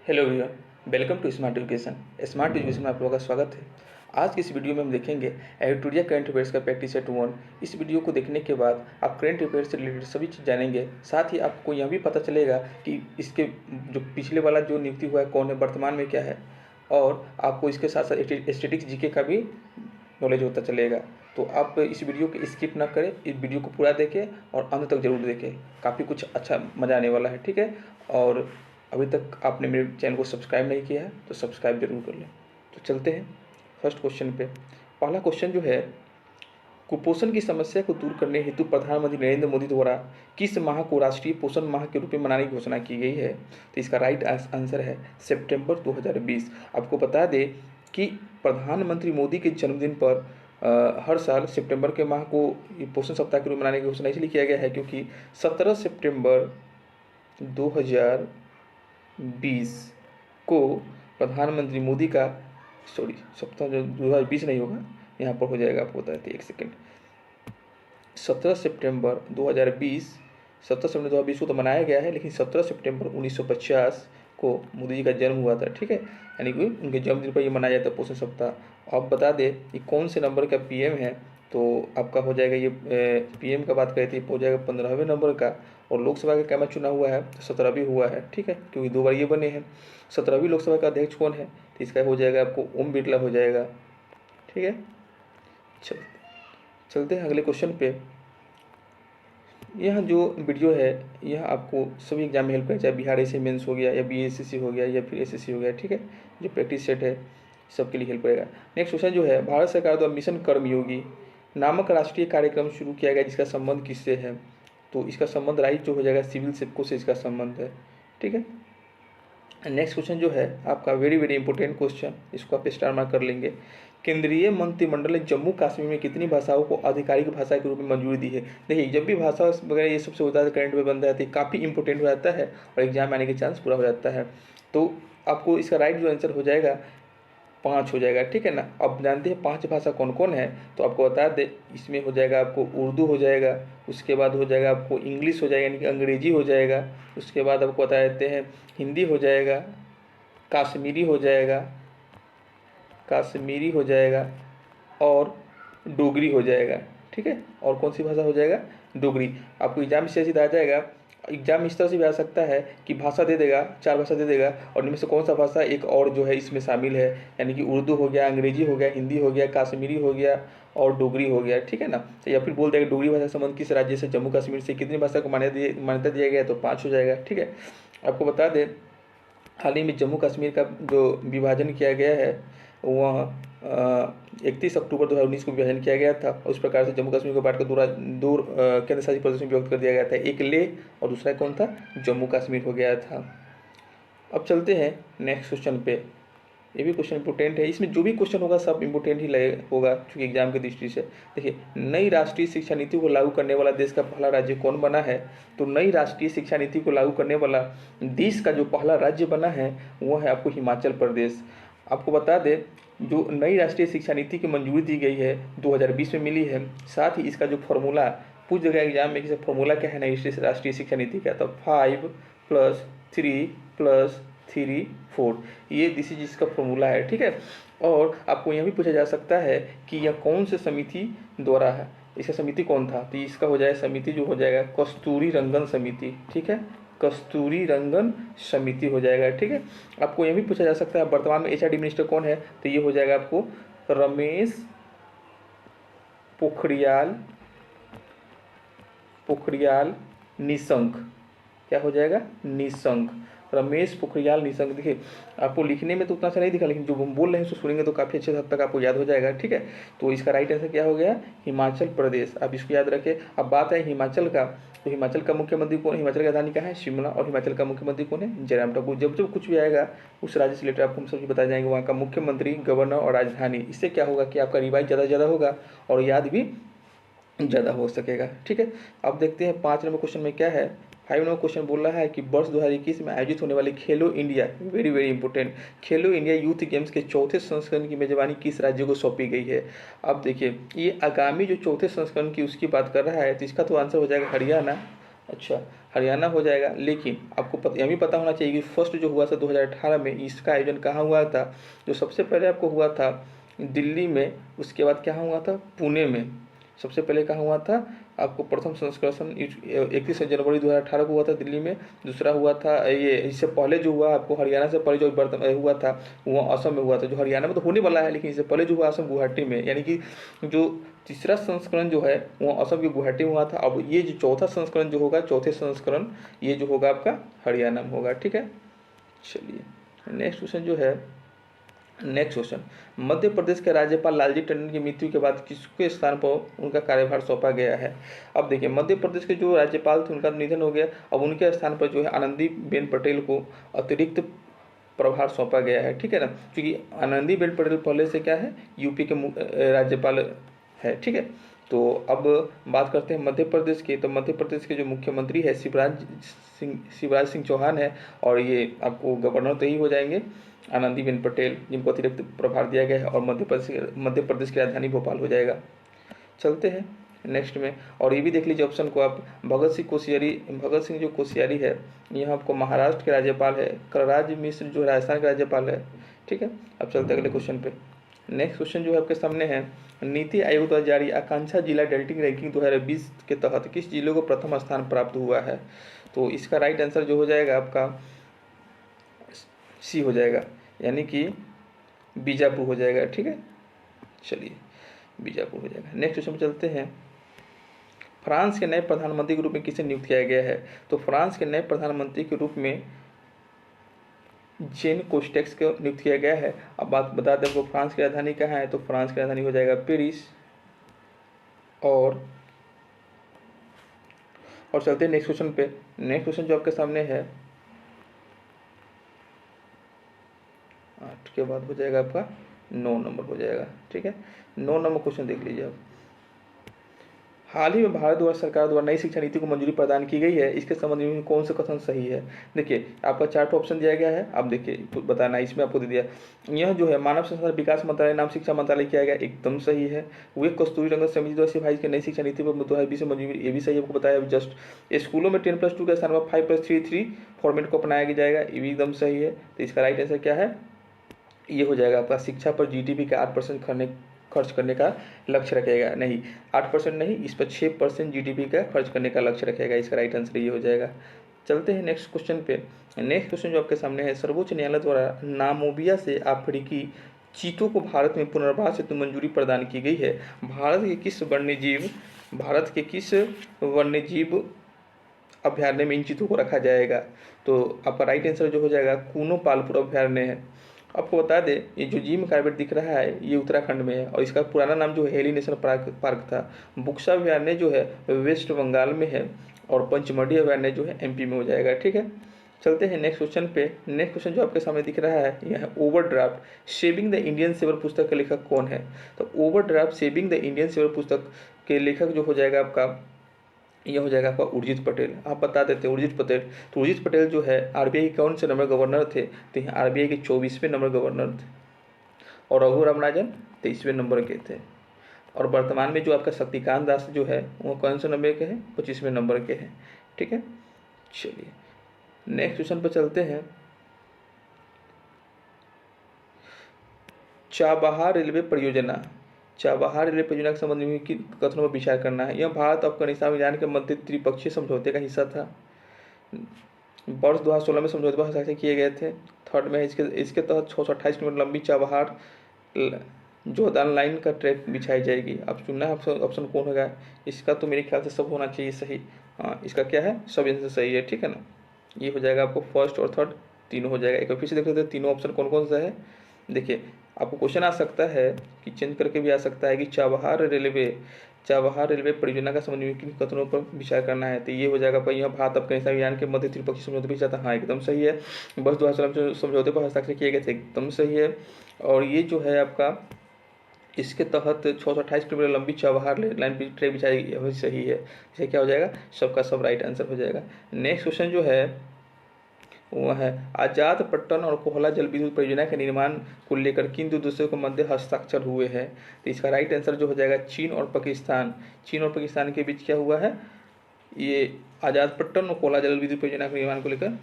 Hello everyone, welcome to smart education. Smart education में आप लोगों का स्वागत है। आज की इस वीडियो में हम देखेंगे एडिटोरियल करंट अफेयर्स का प्रैक्टिस सेट 1। इस वीडियो को देखने के बाद आप करंट अफेयर्स से रिलेटेड सभी चीज़ जानेंगे। साथ ही आपको यह भी पता चलेगा कि इसके जो पिछले वाला जो नियुक्ति हुआ है कौन है, वर्तमान में क्या है, और आपको इसके साथ साथ स्टैटिस्टिक्स जीके का भी नॉलेज होता चलेगा। तो आप इस वीडियो को स्किप ना करें, इस वीडियो को पूरा देखें और अंत तक जरूर देखें। काफ़ी कुछ अच्छा मज़ा आने वाला है, ठीक है। और अभी तक आपने मेरे चैनल को सब्सक्राइब नहीं किया है तो सब्सक्राइब जरूर कर लें। तो चलते हैं फर्स्ट क्वेश्चन पे। पहला क्वेश्चन जो है, कुपोषण की समस्या को दूर करने हेतु प्रधानमंत्री नरेंद्र मोदी द्वारा किस माह को राष्ट्रीय पोषण माह के रूप में मनाने की घोषणा की गई है? तो इसका राइट आंसर है सितंबर 2020। आपको बता दें कि प्रधानमंत्री मोदी के जन्मदिन पर हर साल सितंबर के माह को पोषण सप्ताह के रूप में मनाने की घोषणा इसलिए किया गया है क्योंकि 17 सितंबर 2020 को प्रधानमंत्री मोदी का सप्ताह 2020 नहीं होगा, यहाँ पर हो जाएगा, आपको बता देते एक सेकेंड। 17 सितंबर 2020 को तो मनाया गया है, लेकिन 17 सितंबर 1950 को मोदी जी का जन्म हुआ था, ठीक है। यानी कि उनके जन्मदिन पर ये मनाया जाता है पोषण सप्ताह। आप बता दें कि कौन से नंबर का पीएम है, तो आपका हो जाएगा ये पीएम का बात करें तो हो जाएगा 15वें नंबर का। और लोकसभा का क्या चुना हुआ है तो 17वीं हुआ है, ठीक है, क्योंकि 2 बार ये बने हैं। 17वीं लोकसभा का अध्यक्ष कौन है, तो इसका हो जाएगा आपको ओम बिरला हो जाएगा, ठीक है। चलते हैं अगले क्वेश्चन पे। यह जो वीडियो है यह आपको सभी एग्जाम में हेल्प करेगा, चाहे बिहार ऐसे मेंस हो गया या बीएसएससी हो गया या फिर एसएससी हो गया, ठीक है। जो प्रैक्टिस सेट है सबके लिए हेल्प करेगा। नेक्स्ट क्वेश्चन जो है, भारत सरकार द्वारा मिशन कर्मयोगी नामक राष्ट्रीय कार्यक्रम शुरू किया गया जिसका संबंध किससे है? तो इसका संबंध राइट जो हो जाएगा सिविल सेवकों से इसका संबंध है, ठीक है। नेक्स्ट क्वेश्चन जो है आपका वेरी वेरी इंपॉर्टेंट क्वेश्चन, इसको आप स्टार मार्क कर लेंगे। केंद्रीय मंत्रिमंडल ने जम्मू कश्मीर में कितनी भाषाओं को आधिकारिक भाषा के रूप में मंजूरी दी है? देखिए, जब भी भाषा वगैरह ये सबसे होता है करंट में बन जाती है, काफ़ी इंपॉर्टेंट हो जाता है और एग्जाम आने के चांस पूरा हो जाता है। तो आपको इसका राइट जो आंसर हो जाएगा 5 हो जाएगा, ठीक है ना। अब जानते हैं 5 भाषा कौन कौन है, तो आपको बता दें इसमें हो जाएगा आपको उर्दू हो जाएगा, उसके बाद हो जाएगा आपको इंग्लिश हो जाएगा यानी कि अंग्रेजी हो जाएगा, उसके बाद आपको बता देते हैं हिंदी हो जाएगा, कश्मीरी हो जाएगा और डोगरी हो जाएगा, ठीक है। और कौन सी भाषा हो जाएगा? डोगरी। आपको एग्जाम से सीधा आ जाएगा, एग्जाम इस तरह से भी आ सकता है कि भाषा दे देगा, 4 भाषा दे देगा और इनमें से कौन सा भाषा एक और जो है इसमें शामिल है, यानी कि उर्दू हो गया, अंग्रेजी हो गया, हिंदी हो गया, कश्मीरी हो गया और डोगरी हो गया, ठीक है ना। तो या फिर बोल देगा डोगरी भाषा संबंध किस राज्य से, जम्मू कश्मीर से कितनी भाषा को मान्यता दिया गया, तो 5 हो जाएगा, ठीक है। आपको बता दें हाल ही में जम्मू कश्मीर का जो विभाजन किया गया है वह 31 अक्टूबर 2019 को विभाजन किया गया था। उस प्रकार से जम्मू कश्मीर को बांट कर दो केंद्र शासित प्रदेश में विभक्त कर दिया गया था, एक लेह और दूसरा कौन था, जम्मू कश्मीर हो गया था। अब चलते हैं नेक्स्ट क्वेश्चन पे। ये भी क्वेश्चन इंपोर्टेंट है, इसमें जो भी क्वेश्चन होगा सब इंपोर्टेंट ही होगा क्योंकि एग्जाम की दृष्टि से। देखिए, नई राष्ट्रीय शिक्षा नीति को लागू करने वाला देश का पहला राज्य कौन बना है? तो नई राष्ट्रीय शिक्षा नीति को लागू करने वाला देश का जो पहला राज्य बना है वो है आपको हिमाचल प्रदेश। आपको बता दें जो नई राष्ट्रीय शिक्षा नीति की मंजूरी दी गई है 2020 में मिली है। साथ ही इसका जो फॉर्मूला पूछ जगह एग्जाम में कि फॉर्मूला क्या है नई राष्ट्रीय शिक्षा नीति का, तो 5+3+3+4 ये दिस इज इसका फॉर्मूला है, ठीक है। और आपको यह भी पूछा जा सकता है कि यह कौन से समिति द्वारा है, इसका समिति कौन था, तो इसका हो जाएगा समिति जो हो जाएगा कस्तूरी रंगन समिति, ठीक है, कस्तूरी रंगन समिति हो जाएगा, ठीक है। आपको यह भी पूछा जा सकता है वर्तमान में एचआरडी मिनिस्टर कौन है, तो ये हो जाएगा आपको रमेश पोखरियाल निशंक। क्या हो जाएगा? निशंक, रमेश पोखरियाल निशंक। देखिए, आपको लिखने में तो उतना सा नहीं दिखा, लेकिन जो हम बोल रहे हैं उसको सुनेंगे तो काफ़ी अच्छे हद तक आपको याद हो जाएगा, ठीक है। तो इसका राइट आंसर क्या हो गया? हिमाचल प्रदेश। आप इसको याद रखें। अब बात है हिमाचल का, तो हिमाचल का मुख्यमंत्री कौन है? हिमाचल की राजधानी क्या है? शिमला। और हिमाचल का मुख्यमंत्री कौन है? जयराम ठाकुर। जब जब कुछ भी आएगा उस राज्य से रिलेटेड आपको हम सभी बताए जाएंगे, वहाँ का मुख्यमंत्री, गवर्नर और राजधानी। इससे क्या होगा कि आपका रिवाइज ज़्यादा से ज़्यादा होगा और याद भी ज़्यादा हो सकेगा, ठीक है। अब देखते हैं 5 नंबर क्वेश्चन में क्या है। 5 नंबर क्वेश्चन बोल रहा है कि वर्ष 2021 में आयोजित होने वाले खेलो इंडिया, वेरी वेरी इंपॉर्टेंट, खेलो इंडिया यूथ गेम्स के 4थे संस्करण की मेजबानी किस राज्य को सौंपी गई है? अब देखिए, ये आगामी जो 4थे संस्करण की उसकी बात कर रहा है, तो इसका तो आंसर हो जाएगा हरियाणा। अच्छा, हरियाणा हो जाएगा, लेकिन आपको यह भी पता होना चाहिए कि फर्स्ट जो हुआ था 2018 में, इसका आयोजन कहाँ हुआ था? जो सबसे पहले आपको हुआ था दिल्ली में, उसके बाद क्या हुआ था? पुणे में। सबसे पहले कहाँ हुआ था? आपको प्रथम संस्करण 31 जनवरी 2018 को हुआ था दिल्ली में। दूसरा हुआ था ये, इससे पहले जो हुआ आपको हरियाणा से पहले जो हुआ था वो असम में हुआ था। जो हरियाणा में तो होने वाला है, लेकिन इससे पहले जो हुआ असम गुवाहाटी में, यानी कि जो तीसरा संस्करण जो है वो असम के गुवाहाटी में हुआ था। अब ये जो चौथा संस्करण जो होगा, चौथे संस्करण ये जो होगा आपका हरियाणा में होगा। ठीक है, चलिए नेक्स्ट क्वेश्चन जो है, नेक्स्ट क्वेश्चन, मध्य प्रदेश के राज्यपाल लालजी टंडन की मृत्यु के बाद किसके स्थान पर उनका कार्यभार सौंपा गया है? अब देखिए, मध्य प्रदेश के जो राज्यपाल थे उनका निधन हो गया, अब उनके स्थान पर जो है आनंदीबेन पटेल को अतिरिक्त प्रभार सौंपा गया है। ठीक है ना, क्योंकि आनंदीबेन पटेल पहले से क्या है, यूपी के राज्यपाल है। ठीक है, तो अब बात करते हैं मध्य प्रदेश के। तो मध्य प्रदेश के जो मुख्यमंत्री है शिवराज सिंह चौहान है, और ये आपको गवर्नर तो ही हो जाएंगे आनंदीबेन पटेल, जिनको अतिरिक्त प्रभार दिया गया है, और मध्य प्रदेश की राजधानी भोपाल हो जाएगा। चलते हैं नेक्स्ट में, और ये भी देख लीजिए ऑप्शन को आप, भगत सिंह जो कोश्यारी है, यह आपको महाराष्ट्र के राज्यपाल है। कलराज मिश्र जो राजस्थान के राज्यपाल है। ठीक है, अब चलते हैं अगले क्वेश्चन पे। नेक्स्ट क्वेश्चन जो है आपके सामने है, नीति आयोग द्वारा जारी आकांक्षा जिला डेल्टिंग रैंकिंग 2020 के तहत किस जिले को प्रथम स्थान प्राप्त हुआ है? तो इसका राइट आंसर जो हो जाएगा आपका सी हो जाएगा, यानी कि बीजापुर हो जाएगा। ठीक है, चलिए बीजापुर हो जाएगा। नेक्स्ट क्वेश्चन पे चलते हैं, फ्रांस के नए प्रधानमंत्री के रूप में किसे नियुक्त किया गया है? तो फ्रांस के नए प्रधानमंत्री के रूप में जेन कोस्टेक्स को नियुक्त किया गया है। अब बात बता दें आपको, फ्रांस की राजधानी कहाँ है? तो फ्रांस की राजधानी हो जाएगा पेरिस। और चलते हैं नेक्स्ट क्वेश्चन पे। नेक्स्ट क्वेश्चन जो आपके सामने है 8 के बाद हो जाएगा आपका 9 नंबर हो जाएगा। ठीक है, 9 नंबर क्वेश्चन देख लीजिए आप। हाल ही में भारत द्वारा सरकार द्वारा नई शिक्षा नीति को मंजूरी प्रदान की गई है, इसके संबंध में कौन सा कथन सही है? देखिए, आपका 4 ऑप्शन दिया गया है, आप देखिए तो बताना, इसमें आपको दे दिया। यह जो है मानव संसाधन विकास मंत्रालय नाम शिक्षा मंत्रालय किया गया, एकदम सही है। वे कस्तूरी रंगन समिति द्वारा सिफारिश की नई शिक्षा नीति पर 2020 में मंजूरी, ये भी सही आपको बताया जस्ट। स्कूलों में 10+2 के स्थान पर 5+3 फॉर्मेट को अपनाया जाएगा, ये भी एकदम सही है। तो इसका राइट आंसर क्या है? ये हो जाएगा आपका, शिक्षा पर जीडीपी का 8% खर्च करने का लक्ष्य रखेगा। नहीं, 8% नहीं, इस पर 6% जीडीपी का खर्च करने का लक्ष्य रखेगा। इसका राइट आंसर ये हो जाएगा। चलते हैं नेक्स्ट क्वेश्चन पे। नेक्स्ट क्वेश्चन जो आपके सामने है, सर्वोच्च न्यायालय द्वारा नामीबिया से अफ्रीकी चीतों को भारत में पुनर्वास हेतु मंजूरी प्रदान की गई है। भारत के किस वन्यजीव अभ्यारण्य में इन चीतों को रखा जाएगा? तो आपका राइट आंसर जो हो जाएगा कूनो पालपुर अभ्यारण्य है। आपको बता दें, ये जो जिम कार्बेट दिख रहा है ये उत्तराखंड में है, और इसका पुराना नाम जो है हेली नेशनल पार्क था। बुक्सा अभ्यारण्य जो है वेस्ट बंगाल में है, और पंचमढ़ी अभ्यारण्य जो है एमपी में हो जाएगा। ठीक है, चलते हैं नेक्स्ट क्वेश्चन पे। नेक्स्ट क्वेश्चन जो आपके सामने दिख रहा है यह है overdraft saving the Indian saver पुस्तक के लेखक कौन है? तो overdraft saving the Indian saver पुस्तक के लेखक जो हो जाएगा आपका, यह हो जाएगा आपका उर्जित पटेल। आप बता देते हैं उर्जित पटेल। तो उर्जित पटेल जो है आरबीआई के कौन से नंबर गवर्नर थे? तो यहाँ आरबीआई के 24वें नंबर गवर्नर थे, और रघु रामराजन 23वें नंबर के थे। और वर्तमान में जो आपका शक्तिकांत दास जो है वो कौन से नंबर के हैं? 25वें नंबर के हैं। ठीक है, चलिए नेक्स्ट क्वेश्चन पर चलते हैं। चाबहार रेलवे परियोजना के संबंध में किन कथनों पर विचार करना है? यह भारत अफगानिस्तान ईरान के मध्य त्रिपक्षीय समझौते का हिस्सा था। वर्ष 2016 में समझौते पर हस्ताक्षर किए गए थे। थर्ड में इसके तहत 628 किलोमीटर लंबी चाबहार जोहदान लाइन का ट्रैक बिछाई जाएगी। अब चुनना है ऑप्शन कौन होगा? इसका तो मेरे ख्याल से सब होना चाहिए सही। हाँ, इसका क्या है? सब आंसर सही है। ठीक है ना, ये हो जाएगा आपको फर्स्ट और थर्ड तीनों हो जाएगा। एक बार फिर से देख लेते हैं तीनों ऑप्शन कौन कौन सा है। देखिए, आपको क्वेश्चन आ सकता है कि चेंज करके भी आ सकता है कि चाबहार रेलवे परियोजना का संबंध में किन कथनों पर विचार करना है? तो ये हो जाएगा आपका, यह भारत अफगानिस्तान ईरान के मध्य त्रिपक्षीय समझौते पर जाता है। हाँ, एकदम सही है। बस 2016 समझौते पर हस्ताक्षर किए गए थे, एकदम सही है। और ये जो है आपका, इसके तहत 628 किलोमीटर लंबी चाबहार लाइन ट्रेन बिछाई गई, सही है। इसे क्या हो जाएगा? सबका सब राइट आंसर हो जाएगा। नेक्स्ट क्वेश्चन जो है वह है, आजाद पट्टन और कोहला जल विद्युत परियोजना के निर्माण को लेकर किन दो देशों के मध्य हस्ताक्षर हुए हैं? तो इसका राइट आंसर जो हो जाएगा चीन और पाकिस्तान के बीच क्या हुआ है? ये आज़ाद पट्टन और कोला जल विद्युत परियोजना के निर्माण को लेकर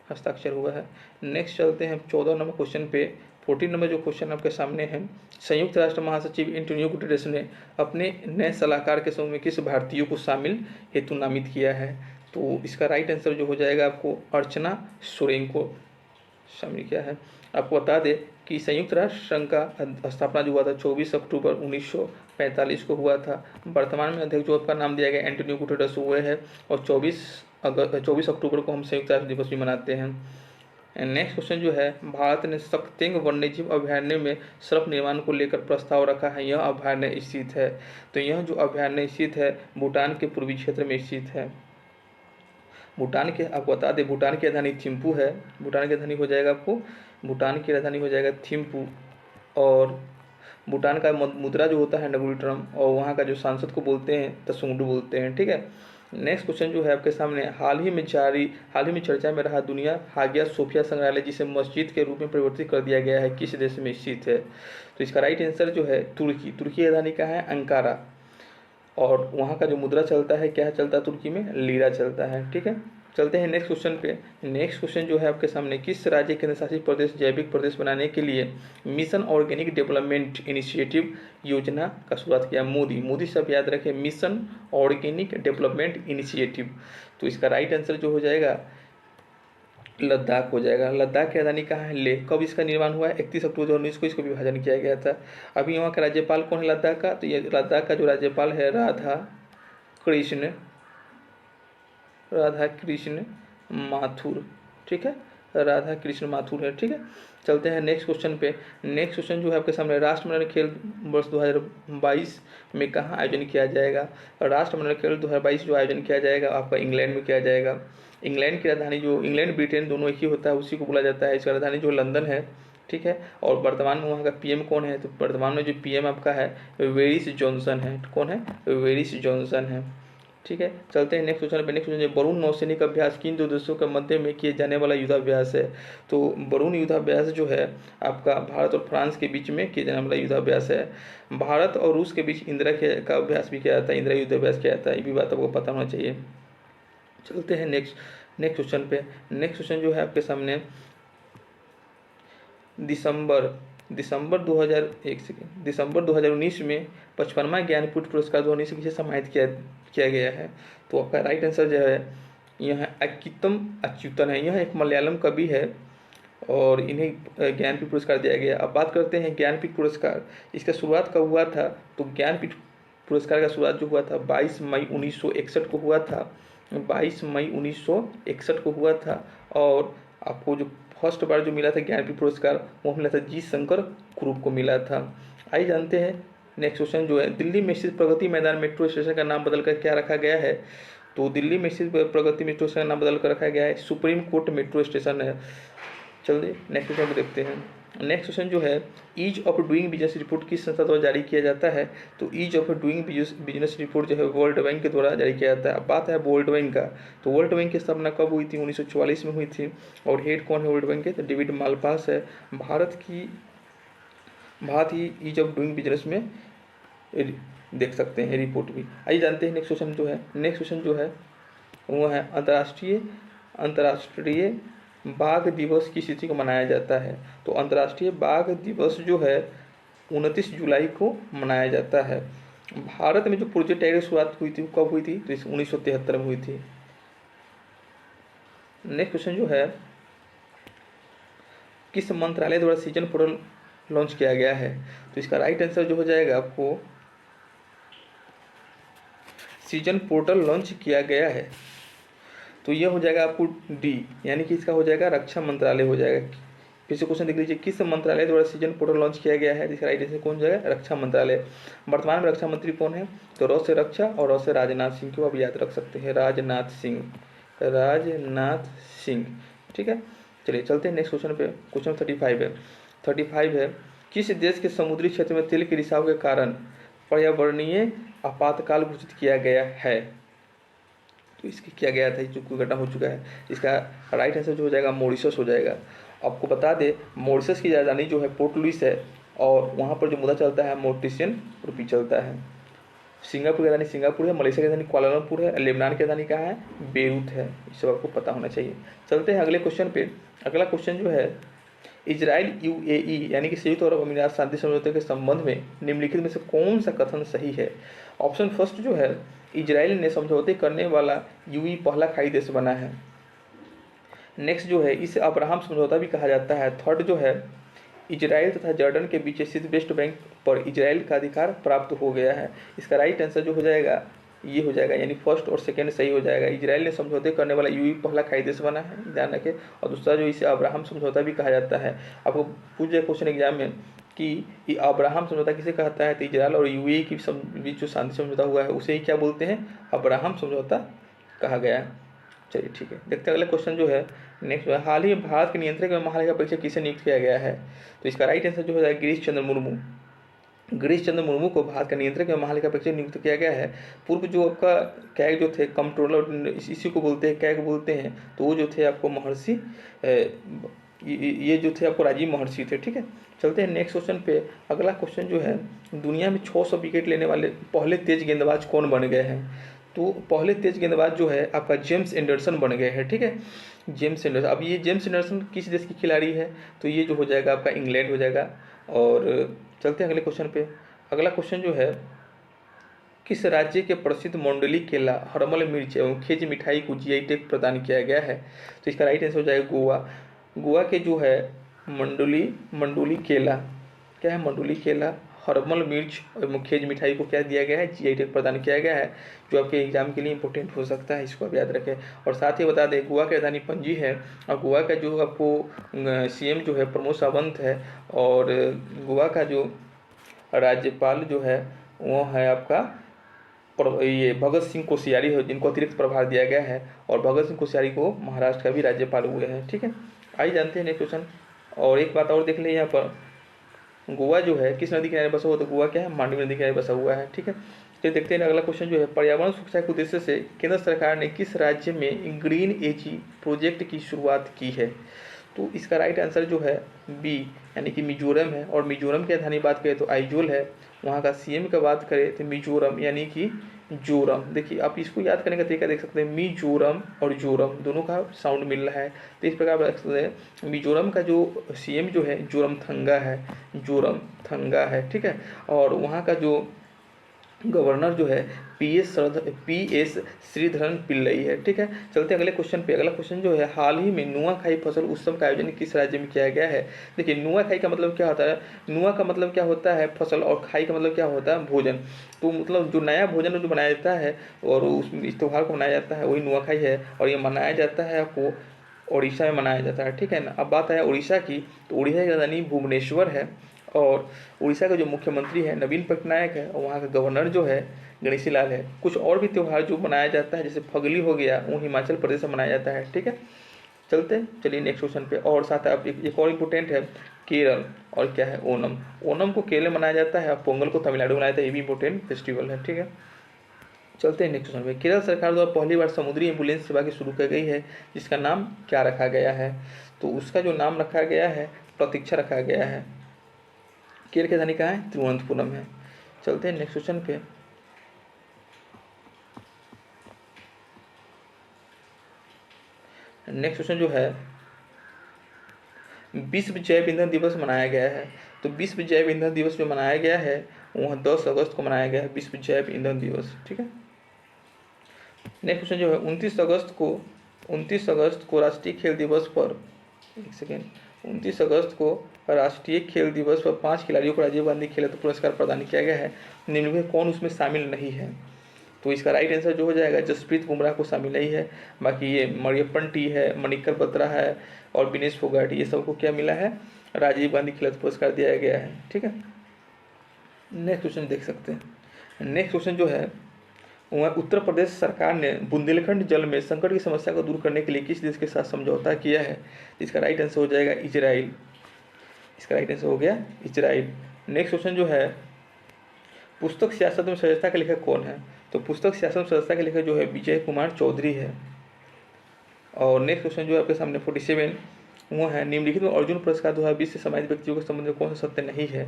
हस्ताक्षर हुआ है। नेक्स्ट चलते हैं 14 नंबर क्वेश्चन पे। 14 नंबर जो क्वेश्चन आपके सामने है, संयुक्त राष्ट्र महासचिव एंटोनियो गुटेरेस ने अपने नए सलाहकार के समूह में किस भारतीय को शामिल हेतु नामित किया है? तो इसका राइट आंसर जो हो जाएगा आपको अर्चना सोरेन को शामिल किया है। आपको बता दें कि संयुक्त राष्ट्र संघ का स्थापना जो हुआ था 24 अक्टूबर 1945 को हुआ था। वर्तमान में अध्यक्ष जो आपका नाम दिया गया एंटोनियो गुटेरेस हुए है और 24 अक्टूबर को हम संयुक्त राष्ट्र दिवस भी मनाते हैं। नेक्स्ट क्वेश्चन जो है, भारत ने सक्तेंग वन्यजीव अभयारण्य में सर्प निर्माण को लेकर प्रस्ताव रखा है। यह अभयारण्य स्थित है, तो यह जो अभयारण्य स्थित है भूटान के पूर्वी क्षेत्र में स्थित है। भूटान के, आपको बता दें भूटान की राजधानी थिम्पू है। भूटान की राजधानी हो जाएगा आपको, भूटान की राजधानी हो जाएगा थिम्पू। और भूटान का मुद्रा जो होता है नगुरिट्रम, और वहाँ का जो सांसद को बोलते हैं तसुंगडू बोलते हैं, ठीक है। नेक्स्ट क्वेश्चन जो है आपके सामने, हाल ही में चर्चा में रहा दुनिया हागिया सोफिया संग्रहालय जिसे मस्जिद के रूप में परिवर्तित कर दिया गया है, किस देश में स्थित है? तो इसका राइट आंसर जो है तुर्की की राजधानी का है अंकारा। और वहाँ का जो मुद्रा चलता है, क्या चलता है तुर्की में? लीरा चलता है, ठीक है। चलते हैं नेक्स्ट क्वेश्चन पे। नेक्स्ट क्वेश्चन जो है आपके सामने, किस राज्य केंद्र शासित प्रदेश जैविक प्रदेश बनाने के लिए मिशन ऑर्गेनिक डेवलपमेंट इनिशिएटिव योजना का शुरुआत किया? मोदी सब याद रखें, मिशन ऑर्गेनिक डेवलपमेंट इनिशिएटिव। तो इसका राइट आंसर जो हो जाएगा लद्दाख हो जाएगा। लद्दाख की राजधानी कहाँ है? लेह। कब इसका निर्माण हुआ है? 31 अक्टूबर 2019 को इसको विभाजन किया गया था। अभी वहाँ का राज्यपाल कौन है लद्दाख का? तो ये लद्दाख का जो राज्यपाल है राधा कृष्ण माथुर, ठीक है, राधा कृष्ण माथुर है, ठीक है। चलते हैं नेक्स्ट क्वेश्चन पे। नेक्स्ट क्वेश्चन जो है आपके सामने, राष्ट्रमंडल खेल वर्ष 2022 में कहाँ आयोजन किया जाएगा? राष्ट्रमंडल खेल 2022 जो आयोजन किया जाएगा आपका इंग्लैंड में किया जाएगा। इंग्लैंड की राजधानी जो, इंग्लैंड ब्रिटेन दोनों एक ही होता है, उसी को बोला जाता है। इसका राजधानी जो लंदन है, ठीक है। और वर्तमान में वहाँ का पीएम कौन है? तो वर्तमान में जो पीएम आपका है बोरिस जॉनसन है। कौन है? बोरिस जॉनसन है, ठीक है। चलते हैं नेक्स्ट क्वेश्चन पे। नेक्स्ट क्वेश्चन, वरुण नौसैनिक अभ्यास किन दो देशों के मध्य में किए जाने वाला युद्धाभ्यास है? तो वरुण युद्धाभ्यास जो है आपका भारत और फ्रांस के बीच में किए जाने वाला युद्धाभ्यास है। भारत और रूस के बीच इंदिरा का अभ्यास भी किया जाता है, इंदिरा युद्धाभ्यास किया जाता है, ये भी बात आपको पता होना चाहिए। चलते हैं नेक्स्ट क्वेश्चन पे। नेक्स्ट क्वेश्चन जो है आपके सामने, दिसंबर 2019 में 55वां ज्ञानपीठ पुरस्कार 2019 किसे सम्मानित किया गया है? तो आपका राइट आंसर जो है यह अक्कीतम अच्युतन है। यह एक मलयालम कवि है और इन्हें ज्ञानपीठ पुरस्कार दिया गया। अब बात करते हैं ज्ञानपीठ पुरस्कार, इसका शुरुआत कब हुआ था? तो ज्ञानपीठ पुरस्कार का शुरुआत जो हुआ था 22 मई 1961 को हुआ था। 22 मई 1961 को हुआ था। और आपको जो फर्स्ट बार जो मिला था ज्ञानपीठ पुरस्कार वो मिला था जी शंकर ग्रुप को मिला था। आइए जानते हैं नेक्स्ट क्वेश्चन जो है, दिल्ली में स्थित प्रगति मैदान मेट्रो स्टेशन का नाम बदलकर क्या रखा गया है? तो दिल्ली में स्थित प्रगति मेट्रो स्टेशन का नाम बदलकर रखा गया है सुप्रीम कोर्ट मेट्रो स्टेशन है। चलिए नेक्स्ट क्वेश्चन को देखते हैं। नेक्स्ट क्वेश्चन जो है, ease of doing business report किस संस्था द्वारा जारी किया जाता है? तो ease of doing business report जो है वर्ल्ड बैंक के द्वारा जारी किया जाता है। अब बात है वर्ल्ड बैंक का, तो वर्ल्ड बैंक की स्थापना कब हुई थी? 1944 में हुई थी। और हेड कौन है वर्ल्ड बैंक के? तो डेविड मालपास है। भारत ही ईज ऑफ डूइंग बिजनेस में देख सकते हैं रिपोर्ट भी। आइए जानते हैं नेक्स्ट क्वेश्चन जो है। नेक्स्ट क्वेश्चन जो है वो है, अंतर्राष्ट्रीय बाघ दिवस किस तिथि को मनाया जाता है? तो अंतर्राष्ट्रीय बाघ दिवस जो है 29 जुलाई को मनाया जाता है। भारत में जो प्रोजेक्ट टाइगर की शुरुआत हुई थी वो कब हुई थी? तो 1973 में हुई थी। नेक्स्ट क्वेश्चन जो है, किस मंत्रालय द्वारा सीजन पोर्टल लॉन्च किया गया है? तो इसका राइट आंसर जो हो जाएगा आपको, सीजन पोर्टल लॉन्च किया गया है, तो यह हो जाएगा आपको डी, यानी कि इसका हो जाएगा रक्षा मंत्रालय हो जाएगा। फिर से क्वेश्चन देख लीजिए, किस मंत्रालय द्वारा सीजन पोर्टल लॉन्च किया गया है? जिसका राइट आंसर कौन जाएगा? रक्षा मंत्रालय। वर्तमान में रक्षा मंत्री कौन है? तो र से रक्षा और र से राजनाथ सिंह को आप याद रख सकते हैं, राजनाथ सिंह, ठीक है। चलिए चलते हैं नेक्स्ट क्वेश्चन पे। क्वेश्चन 35 है, किस देश के समुद्री क्षेत्र में तेल के रिसाव के कारण पर्यावरणीय आपातकाल घोषित किया गया है? तो इसकी किया गया था, जो घटना हो चुका है। इसका राइट आंसर जो हो जाएगा मॉरिशस हो जाएगा। आपको बता दें मॉरिशस की राजधानी जो है पोर्ट लुइस है और वहाँ पर जो मुद्रा चलता है मोरिशियन रुपी चलता है। सिंगापुर की राजधानी सिंगापुर है, मलेशिया की राजधानी कुआलालंपुर है, लेबनान की राजधानी कहाँ है, बेरूत है। ये सब आपको पता होना चाहिए। चलते हैं अगले क्वेश्चन पे। अगला क्वेश्चन जो है, इजराइल यूएई यानी कि संयुक्त अरब अमीरात शांति समझौते के संबंध में निम्नलिखित में से कौन सा कथन सही है। ऑप्शन फर्स्ट जो है, इजराइल ने समझौते करने वाला यूएई पहला खाड़ी देश बना है। नेक्स्ट जो है, इसे अब्राहम समझौता भी कहा जाता है। थर्ड जो है, इजराइल तथा जॉर्डन के बीच स्थित वेस्ट बैंक पर इजराइल का अधिकार प्राप्त हो गया है। इसका राइट आंसर जो हो जाएगा ये हो जाएगा, यानी फर्स्ट और सेकंड सही हो जाएगा। इजराइल ने समझौते करने वाला यूएई पहला खाड़ी देश बना है, ध्यान रखें। और दूसरा जो, इसे अब्राहम समझौता भी कहा जाता है। आपको पूछ जाए क्वेश्चन एग्जाम में कि ये अब्राहम समझौता किसे कहता है, तो इजराइल और यूएई के बीच जो शांति समझौता हुआ है उसे ही क्या बोलते हैं, अब्राहम समझौता कहा गया है। चलिए ठीक है, देखते हैं अगला क्वेश्चन जो है। नेक्स्ट है, हाल ही में भारत के नियंत्रक एवं महालेखा परीक्षक किसे नियुक्त किया गया है। तो इसका राइट आंसर जो हो जाएगा गिरीश चंद्र मुर्मू। गिरीश चंद्र मुर्मू को भारत का नियंत्रक एवं महालेखा परीक्षक नियुक्त किया गया है। पूर्व जो आपका कैग जो थे, कंट्रोलर इसी को बोलते हैं, कैग बोलते हैं, तो वो जो थे आपको महर्षि ये जो थे आपको राजीव महर्षि थे। ठीक है, चलते हैं नेक्स्ट क्वेश्चन पे। अगला क्वेश्चन जो है, दुनिया में 600 विकेट लेने वाले पहले तेज गेंदबाज कौन बन गए हैं। तो पहले तेज गेंदबाज जो है आपका जेम्स एंडरसन बन गए हैं। ठीक है, जेम्स एंडरसन। अब ये जेम्स एंडरसन किस देश की खिलाड़ी है, तो ये जो हो जाएगा आपका इंग्लैंड हो जाएगा। और चलते हैं अगले क्वेश्चन पे। अगला क्वेश्चन जो है, किस राज्य के प्रसिद्ध मंडोली केला, हरमल मिर्च एवं खेज मिठाई को जीआई टैग प्रदान किया गया है। तो इसका राइट आंसर हो जाएगा गोवा। गोवा के जो है मंडोली केला, क्या है, मंडोली केला, हर्बल मिर्च और मुखेज मिठाई को क्या दिया गया है, जीआई टैग प्रदान किया गया है, जो आपके एग्जाम के लिए इंपॉर्टेंट हो सकता है, इसको आप याद रखें। और साथ ही बता दें, गोवा की राजधानी पणजी है और गोवा का जो आपको सीएम जो है प्रमोद सावंत है। और गोवा का जो राज्यपाल जो है वो है आपका ये भगत सिंह कोश्यारी है, जिनको अतिरिक्त प्रभार दिया गया है। और भगत सिंह कोश्यारी को महाराष्ट्र का भी राज्यपाल हुए हैं। ठीक है, आइए जानते हैं नेक्स्ट क्वेश्चन। और एक बात और देख लें, यहाँ पर गोवा जो है किस नदी किनारे बसा हुआ, तो गोवा क्या है, मांडवी नदी किनारे बसा हुआ है। ठीक है, तो देखते हैं अगला क्वेश्चन जो है, पर्यावरण सुरक्षा के उद्देश्य से केंद्र सरकार ने किस राज्य में ग्रीन एजी प्रोजेक्ट की शुरुआत की है। तो इसका राइट आंसर जो है बी, यानी कि मिजोरम है। और मिजोरम की राजधानी बात करें तो आइजोल है। वहाँ का सीएम का बात करें तो मिजोरम यानी कि जोरम। देखिए आप इसको याद करने का तरीका देख सकते हैं, मिजोरम और जोरम दोनों का साउंड मिल रहा है, तो इस प्रकार रख सकते हैं। मिजोरम का जो सीएम जो है जोरमथंगा है, जोरमथंगा है। ठीक है, और वहाँ का जो गवर्नर जो है पीएस श्रीधरन पिल्लई है। ठीक है, चलते हैं अगले क्वेश्चन पे। अगला क्वेश्चन जो है, हाल ही में नुआखाई फसल उत्सव का आयोजन किस राज्य में किया गया है। देखिए नुआखाई का मतलब क्या होता है, नुआ का मतलब क्या होता है फसल, और खाई का मतलब क्या होता है भोजन। तो मतलब जो नया भोजन जो बनाया जाता है और इस त्यौहार को मनाया जाता है वही नुआखाई है। और ये मनाया जाता है आपको उड़ीसा में मनाया जाता है। ठीक है ना, अब बात है उड़ीसा की, तो उड़ीसा की राजधानी भुवनेश्वर है। और उड़ीसा का जो मुख्यमंत्री है नवीन पटनायक है, और वहाँ का गवर्नर जो है गणेशी लाल है। कुछ और भी त्यौहार जो मनाया जाता है जैसे फगली हो गया, वो हिमाचल प्रदेश में मनाया जाता है। ठीक है, चलिए नेक्स्ट क्वेश्चन पे। और साथ आप एक और इम्पोर्टेंट है केरल, और क्या है ओनम। ओनम को केरल मनाया जाता है और पोंगल को तमिलनाडु मनाया जाता है, ये भी इंपॉर्टेंट फेस्टिवल है। ठीक है, चलते हैं नेक्स्ट क्वेश्चन पे। केरल सरकार द्वारा पहली बार समुद्री एम्बुलेंस सेवा की शुरू की गई है, जिसका नाम क्या रखा गया है। तो उसका जो नाम रखा गया है प्रतीक्षा रखा गया है। केरल की राजधानी कहाँ है, तिरुवनंतपुरम है। चलते हैं नेक्स्ट क्वेश्चन पे। नेक्स्ट क्वेश्चन जो है, विश्व जैव ईंधन दिवस मनाया गया है। तो विश्व जैव ईंधन दिवस जो मनाया गया है वह 10 अगस्त को मनाया गया है, विश्व जैव ईंधन दिवस। ठीक है, नेक्स्ट क्वेश्चन जो है, 29 अगस्त को राष्ट्रीय खेल दिवस पर, एक सेकेंड, 29 अगस्त को राष्ट्रीय खेल दिवस पर 5 खिलाड़ियों को राजीव गांधी खेल रत्न पुरस्कार प्रदान किया गया है। निम्न में कौन उसमें शामिल नहीं है। तो इसका राइट आंसर जो हो जाएगा, जसप्रीत बुमराह को शामिल नहीं है। बाकी ये मरियप्पन टी है, मणिकर बत्रा है और विनेश फोगाट, ये सबको क्या मिला है, राजीव गांधी खेल रत्न पुरस्कार दिया गया है। ठीक है, नेक्स्ट क्वेश्चन देख सकते हैं। नेक्स्ट क्वेश्चन जो है, वह उत्तर प्रदेश सरकार ने बुंदेलखंड जल में संकट की समस्या को दूर करने के लिए किस देश के साथ समझौता किया है। इसका राइट आंसर हो जाएगा इजराइल। इसका राइट आंसर हो गया इजराइल। नेक्स्ट क्वेश्चन जो है, पुस्तक सियासत में सजगता के लेखक कौन है। तो पुस्तक सियासत में सजगता के लेखक जो है विजय कुमार चौधरी है। और नेक्स्ट क्वेश्चन जो है आपके सामने 47 वो है, निम्नलिखित में अर्जुन पुरस्कार 2020 से सम्मानित व्यक्तियों के संबंध में कौन सा सत्य नहीं है।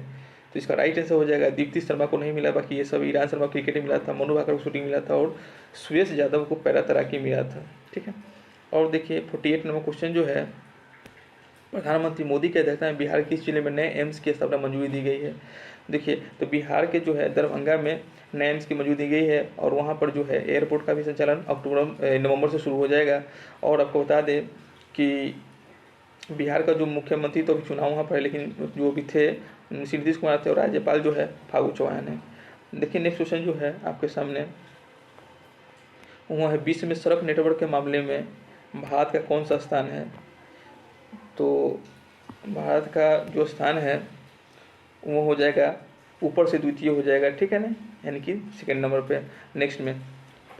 तो इसका राइट आंसर हो जाएगा दीप्ति शर्मा को नहीं मिला, बाकी ये सब ईरान शर्मा क्रिकेट में मिला था, मनु भाकर को शूटिंग मिला था और सुयश यादव को पैरा तैराकी मिला था। ठीक है, और देखिए 48 नंबर क्वेश्चन जो है, प्रधानमंत्री मोदी की अध्यक्षता में बिहार किस जिले में नए एम्स की स्थापना मंजूरी दी गई है। देखिए तो बिहार के जो है दरभंगा में नए एम्स की मंजूरी दी गई है और वहाँ पर जो है एयरपोर्ट का भी संचालन नवंबर से शुरू हो जाएगा। और आपको बता दें कि बिहार का जो मुख्यमंत्री तो अभी चुनाव वहाँ पर है, लेकिन जो भी थे नीतीश कुमार थे और राज्यपाल जो है फागू चौहान है। देखिए नेक्स्ट क्वेश्चन जो है आपके सामने वो है, विश्व में सड़क नेटवर्क के मामले में भारत का कौन सा स्थान है। तो भारत का जो स्थान है वो हो जाएगा ऊपर से द्वितीय हो जाएगा। ठीक है ना, यानी कि सेकेंड नंबर पे। नेक्स्ट में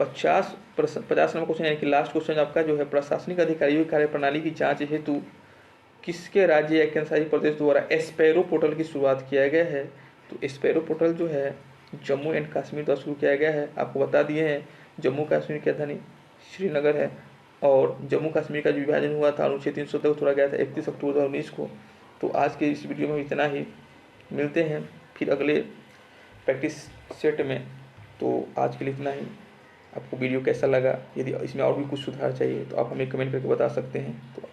50 नंबर क्वेश्चन, यानी कि लास्ट क्वेश्चन आपका जो है, प्रशासनिक अधिकारियों की कार्यप्रणाली की जांच हेतु किसके राज्य या केंद्रशासित प्रदेश द्वारा एस्पेरो पोर्टल की शुरुआत किया गया है। तो एस्पेरो पोर्टल जो है जम्मू एंड कश्मीर द्वारा शुरू किया गया है। आपको बता दिए हैं जम्मू कश्मीर की राजधानी श्रीनगर है और जम्मू कश्मीर का जो विभाजन हुआ था अनुच्छेद 370 को तोड़ा गया था 31 अक्टूबर 2019 को। तो आज के इस वीडियो में इतना ही, मिलते हैं फिर अगले प्रैक्टिस सेट में। तो आज के लिए इतना ही। आपको वीडियो कैसा लगा, यदि इसमें और भी कुछ सुधार चाहिए तो आप हमें कमेंट करके बता सकते हैं। तो